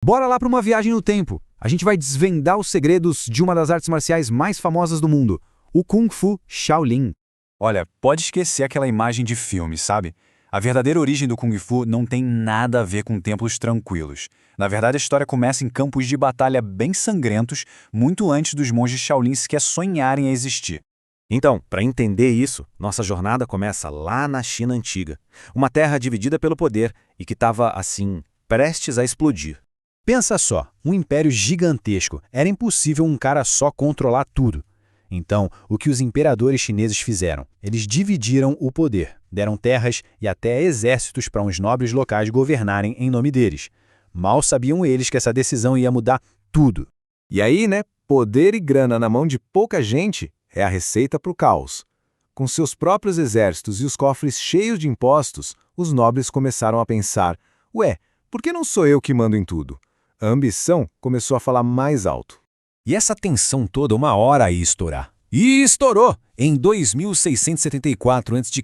Bora lá para uma viagem no tempo. A gente vai desvendar os segredos de uma das artes marciais mais famosas do mundo, o Kung Fu Shaolin. Olha, pode esquecer aquela imagem de filme, sabe? A verdadeira origem do Kung Fu não tem nada a ver com templos tranquilos. Na verdade, a história começa em campos de batalha bem sangrentos, muito antes dos monges Shaolin sequer sonharem a existir. Então, para entender isso, nossa jornada começa lá na China antiga, uma terra dividida pelo poder e que estava, assim, prestes a explodir. Pensa só, um império gigantesco, era impossível um cara só controlar tudo. Então, o que os imperadores chineses fizeram? Eles dividiram o poder, deram terras e até exércitos para uns nobres locais governarem em nome deles. Mal sabiam eles que essa decisão ia mudar tudo. E aí, né, poder e grana na mão de pouca gente é a receita para o caos. Com seus próprios exércitos e os cofres cheios de impostos, os nobres começaram a pensar, ué, por que não sou eu que mando em tudo? A ambição começou a falar mais alto. E essa tensão toda uma hora ia estourar. E estourou! Em 2674 a.C.,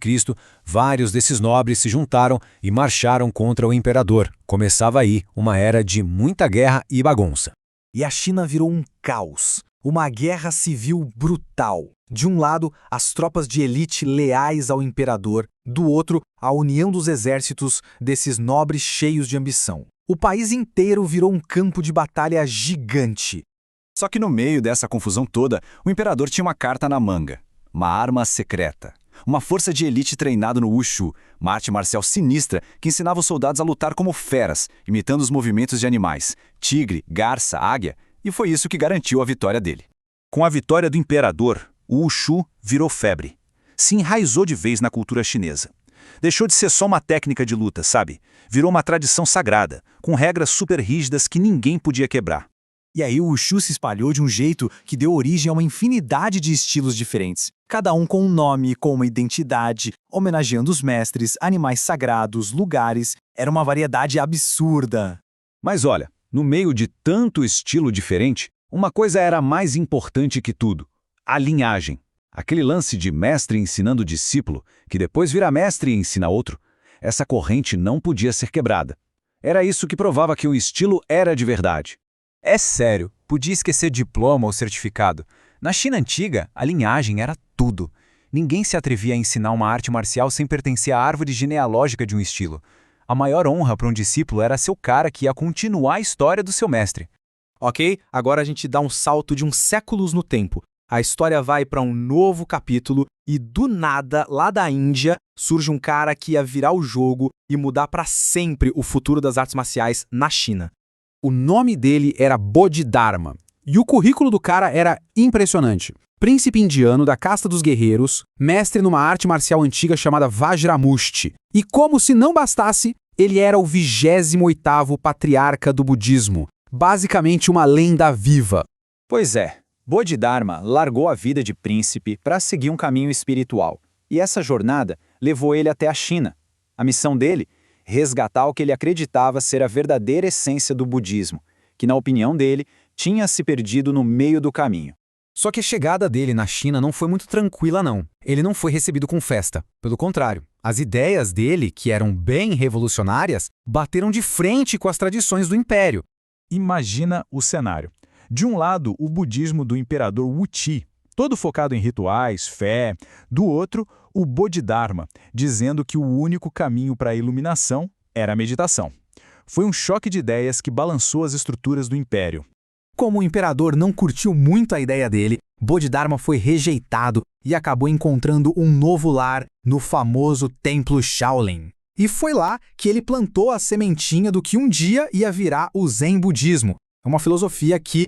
vários desses nobres se juntaram e marcharam contra o imperador. Começava aí uma era de muita guerra e bagunça. E a China virou um caos, uma guerra civil brutal. De um lado, as tropas de elite leais ao imperador, do outro, a união dos exércitos desses nobres cheios de ambição. O país inteiro virou um campo de batalha gigante. Só que no meio dessa confusão toda, o imperador tinha uma carta na manga. Uma arma secreta. Uma força de elite treinada no Wushu, uma arte marcial sinistra que ensinava os soldados a lutar como feras, imitando os movimentos de animais, tigre, garça, águia, e foi isso que garantiu a vitória dele. Com a vitória do imperador, o Wushu virou febre. Se enraizou de vez na cultura chinesa. Deixou de ser só uma técnica de luta, sabe? Virou uma tradição sagrada, com regras super rígidas que ninguém podia quebrar. E aí o Wushu se espalhou de um jeito que deu origem a uma infinidade de estilos diferentes, cada um com um nome, com uma identidade, homenageando os mestres, animais sagrados, lugares. Era uma variedade absurda. Mas olha, no meio de tanto estilo diferente, uma coisa era mais importante que tudo: a linhagem. Aquele lance de mestre ensinando discípulo, que depois vira mestre e ensina outro. Essa corrente não podia ser quebrada. Era isso que provava que o estilo era de verdade. É sério, podia esquecer diploma ou certificado. Na China antiga, a linhagem era tudo. Ninguém se atrevia a ensinar uma arte marcial sem pertencer à árvore genealógica de um estilo. A maior honra para um discípulo era ser o cara que ia continuar a história do seu mestre. Ok, agora a gente dá um salto de uns séculos no tempo. A história vai para um novo capítulo e do nada, lá da Índia, surge um cara que ia virar o jogo e mudar para sempre o futuro das artes marciais na China. O nome dele era Bodhidharma, e o currículo do cara era impressionante. Príncipe indiano da casta dos guerreiros, mestre numa arte marcial antiga chamada Vajramushti. E como se não bastasse, ele era o 28º patriarca do budismo, basicamente uma lenda viva. Pois é, Bodhidharma largou a vida de príncipe para seguir um caminho espiritual. E essa jornada levou ele até a China. A missão dele? Resgatar o que ele acreditava ser a verdadeira essência do budismo, que, na opinião dele, tinha se perdido no meio do caminho. Só que a chegada dele na China não foi muito tranquila, não. Ele não foi recebido com festa. Pelo contrário, as ideias dele, que eram bem revolucionárias, bateram de frente com as tradições do império. Imagina o cenário. De um lado, o budismo do imperador Wuti, todo focado em rituais, fé. Do outro, o Bodhidharma, dizendo que o único caminho para a iluminação era a meditação. Foi um choque de ideias que balançou as estruturas do império. Como o imperador não curtiu muito a ideia dele, Bodhidharma foi rejeitado e acabou encontrando um novo lar no famoso Templo Shaolin. E foi lá que ele plantou a sementinha do que um dia ia virar o Zen Budismo. É uma filosofia que,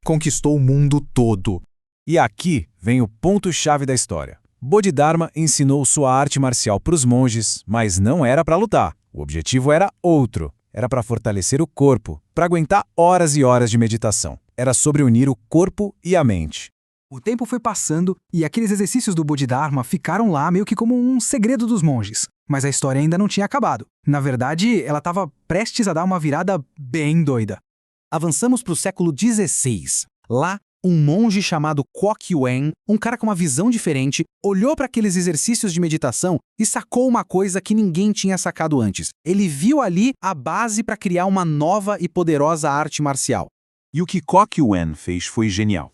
conquistou o mundo todo. E aqui vem o ponto-chave da história. Bodhidharma ensinou sua arte marcial para os monges, mas não era para lutar. O objetivo era outro. Era para fortalecer o corpo, para aguentar horas e horas de meditação. Era sobre unir o corpo e a mente. O tempo foi passando e aqueles exercícios do Bodhidharma ficaram lá meio que como um segredo dos monges. Mas a história ainda não tinha acabado. Na verdade, ela estava prestes a dar uma virada bem doida. Avançamos para o século XVI. Lá, Um monge chamado Kuo Wen, um cara com uma visão diferente, olhou para aqueles exercícios de meditação e sacou uma coisa que ninguém tinha sacado antes. Ele viu ali a base para criar uma nova e poderosa arte marcial. E o que Kuo Wen fez foi genial.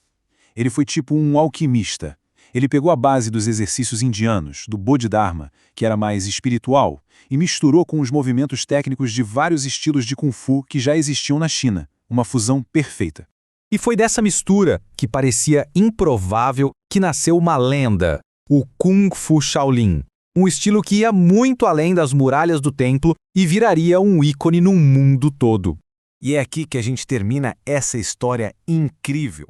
Ele foi tipo um alquimista. Ele pegou a base dos exercícios indianos, do Bodhidharma, que era mais espiritual, e misturou com os movimentos técnicos de vários estilos de Kung Fu que já existiam na China. Uma fusão perfeita. E foi dessa mistura, que parecia improvável, que nasceu uma lenda, o Kung Fu Shaolin. Um estilo que ia muito além das muralhas do templo e viraria um ícone no mundo todo. E é aqui que a gente termina essa história incrível.